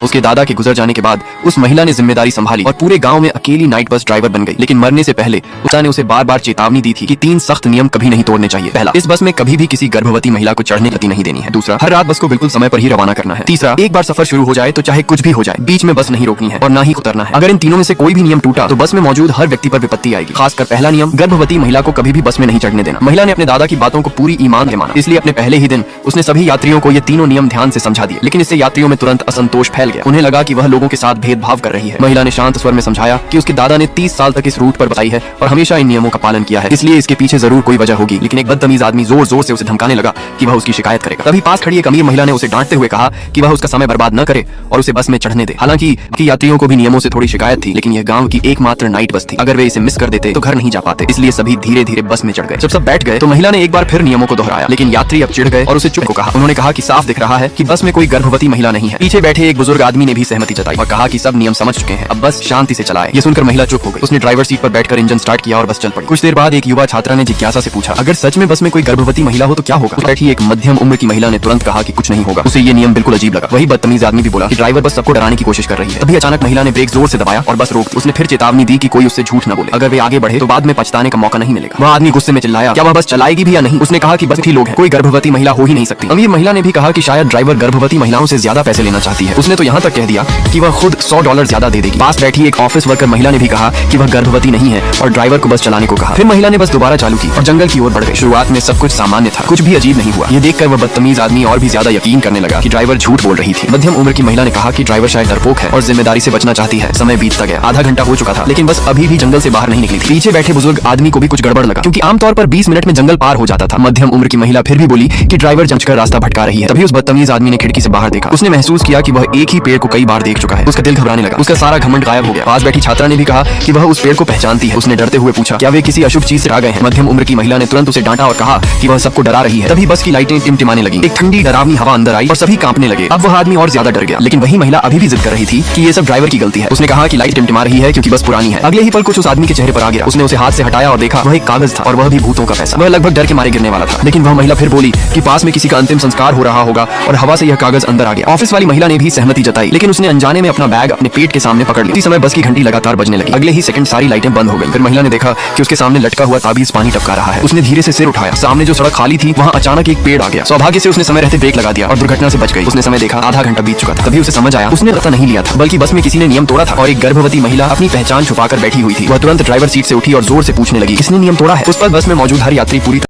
उसके दादा के गुजर जाने के बाद उस महिला ने जिम्मेदारी संभाली और पूरे गांव में अकेली नाइट बस ड्राइवर बन गई। लेकिन मरने से पहले पिता ने उसे बार बार चेतावनी दी थी कि 3 सख्त नियम कभी नहीं तोड़ने चाहिए। पहला, इस बस में कभी भी किसी गर्भवती महिला को चढ़ने गति नहीं देनी है। दूसरा, हर रात बस को बिल्कुल समय पर ही रवाना करना है। तीसरा, एक बार सफर शुरू हो जाए तो चाहे कुछ भी हो जाए बीच में बस नहीं रोकनी है और ना ही उतरना है। अगर इन तीनों में से कोई भी नियम टूटा तो बस में मौजूद हर व्यक्ति पर विपत्ति आएगी। खासकर पहला नियम, गर्भवती महिला को कभी भी बस में नहीं चढ़ने देना। महिला ने अपने दादा की बातों को पूरी ईमान से माना, इसलिए अपने पहले ही दिन उसने सभी यात्रियों को ये तीनों नियम ध्यान से समझा दिए। लेकिन इससे यात्रियों में तुरंत असंतोष फैल गया। उन्हें लगा कि वह लोगों के साथ भेदभाव कर रही है। महिला ने शांत स्वर में समझाया कि उसके दादा ने 30 साल तक इस रूट पर बताई है और हमेशा इन नियमों का पालन किया है, इसलिए इसके पीछे जरूर कोई वजह होगी। लेकिन एक बदतमीज आदमी जोर जोर से उसे धमकाने लगा कि वह उसकी शिकायत करेगा। तभी पास खड़ी एक अमीर महिला ने उसे डांटते हुए कहा कि वह उसका समय बर्बाद न करे और उसे बस में चढ़ने दे। हालांकि यात्रियों को भी नियमों से थोड़ी शिकायत थी, लेकिन यह गांव की एकमात्र नाइट बस थी। अगर वे इसे मिस कर देते तो घर नहीं जा पाते, इसलिए सभी धीरे धीरे बस में चढ़ गए। जब सब बैठ गए तो महिला ने एक बार फिर नियमों को दोहराया, लेकिन यात्री अब चिढ़ गए और उसे चुप को कहा। उन्होंने कहा कि साफ दिख रहा है कि बस में कोई गर्भवती महिला नहीं है। पीछे बैठे एक बुजुर्ग आदमी ने भी सहमति जताई और कहा कि सब नियम समझ चुके हैं, अब बस शांति से चलाएं। ये सुनकर महिला चुप हो गई। उसने ड्राइवर सीट पर बैठकर इंजन स्टार्ट किया और बस चल पड़ी। कुछ देर बाद एक युवा छात्रा ने जिज्ञासा से पूछा, अगर सच में बस में कोई गर्भवती महिला हो तो क्या होगा? बैठी एक मध्यम उम्र की महिला ने तुरंत कहा कि कुछ नहीं होगा। उसे ये नियम बिल्कुल अजीब लगा। वही बदतमीज आदमी भी बोला कि ड्राइवर बस सबको डराने की कोशिश कर रही है। तभी अचानक महिला ने ब्रेक जोर से दबाया और बस रोक दी। उसने फिर चेतावनी दी कि कोई उससे झूठ न बोले, अगर वे आगे बढ़े तो बाद में पछताने का मौका नहीं मिलेगा। वह आदमी गुस्से में चिल्लाया, क्या वह बस चलाएगी भी या नहीं? उसने कहा कि बस ही लोग हैं, कोई गर्भवती महिला हो ही नहीं सकती। अमीर महिला ने भी कहा कि शायद ड्राइवर गर्भवती महिलाओं से ज्यादा पैसे लेना चाहती है। उसने तो यहाँ तक कह दिया कि वह खुद $100 ज्यादा दे देगी। पास बैठी एक ऑफिस वर्कर महिला ने भी कहा कि वह गर्भवती नहीं है और ड्राइवर को बस चलाने को कहा। फिर महिला ने बस दोबारा चालू की और जंगल की ओर बढ़ गई। शुरुआत में सब कुछ सामान्य था, कुछ भी अजीब नहीं हुआ। ये देखकर वह बदतमीज आदमी और भी ज्यादा यकीन करने लगा कि ड्राइवर झूठ बोल रही थी। मध्यम उम्र की महिला ने कहा कि ड्राइवर शायद डरपोक है और जिम्मेदारी से बचना चाहती है। समय बीतता गया, आधा घंटा हो चुका था, लेकिन बस अभी भी जंगल से बाहर नहीं निकली थी। पीछे बैठे बुजुर्ग आदमी को भी कुछ गड़बड़ लगा, क्योंकि आमतौर पर 20 मिनट में जंगल पार हो जाता था। मध्यम उम्र की महिला फिर भी बोली कि ड्राइवर जानबूझकर रास्ता भटका रही है। तभी उस बदतमीज आदमी ने खिड़की से बाहर देखा। उसने महसूस किया कि वह एक ही पेड़ को कई बार देख चुका है। उसका दिल घबराने लगा, उसका सारा घमंड गायब हो गया। पास बैठी छात्रा ने भी कहा कि वह उस पेड़ को पहचानती है। उसने डरते हुए पूछा, क्या वे किसी अशुभ चीज से आ गए हैं? मध्यम उम्र की महिला ने तुरंत उसे डांटा और कहा कि वह सबको डरा रही है। तभी बस की लाइटें टिमटिमाने लगी, एक ठंडी डरावनी हवा अंदर आई और सभी कांपने लगे। अब वह आदमी और ज्यादा डर गया, लेकिन वही महिला अभी भी जिद कर रही थी कि ये सब ड्राइवर की गलती है। उसने कहा कि लाइट टिमटिमा रही है क्योंकि बस पुरानी है। अगले ही पल कुछ उस आदमी के चेहरे पर आ गया। उसने उसे हाथ से हटाया और देखा वह एक कागज था और वह भी भूतों का पैसा। वह लगभग डर के मारे गिरने वाला था, लेकिन वह महिला फिर बोली कि पास में किसी का अंतिम संस्कार हो रहा होगा और हवा से यह कागज अंदर आ गया। ऑफिस वाली महिला ने भी सहमति जताई, लेकिन उसने अनजाने में अपना बैग अपने पेट के सामने पकड़ लिया। इसी समय बस की घंटी लगातार बजने लगी। अगले ही सेकंड सारी लाइटें बंद हो गई। फिर महिला ने देखा कि उसके सामने लटका हुआ ताबीज पानी टपका रहा है। उसने धीरे से सिर उठाया। सामने जो सड़क खाली थी वहाँ अचानक एक पेड़ आ गया। सौभाग्य से उसने समय रहते ब्रेक लगा दिया और दुर्घटना से बच गई। उसने समय देखा, आधा घंटा बीत चुका था। तभी उसे समझ आया उसने पता नहीं लिया था, बल्कि बस में किसी ने नियम तोड़ा था और एक गर्भवती महिला अपनी पहचान छुपाकर बैठी हुई थी। वह तुरंत ड्राइवर सीट से उठी और जोर से पूछने लगी, किसने नियम तोड़ा है? उस पर बस में मौजूद हर यात्री पूरी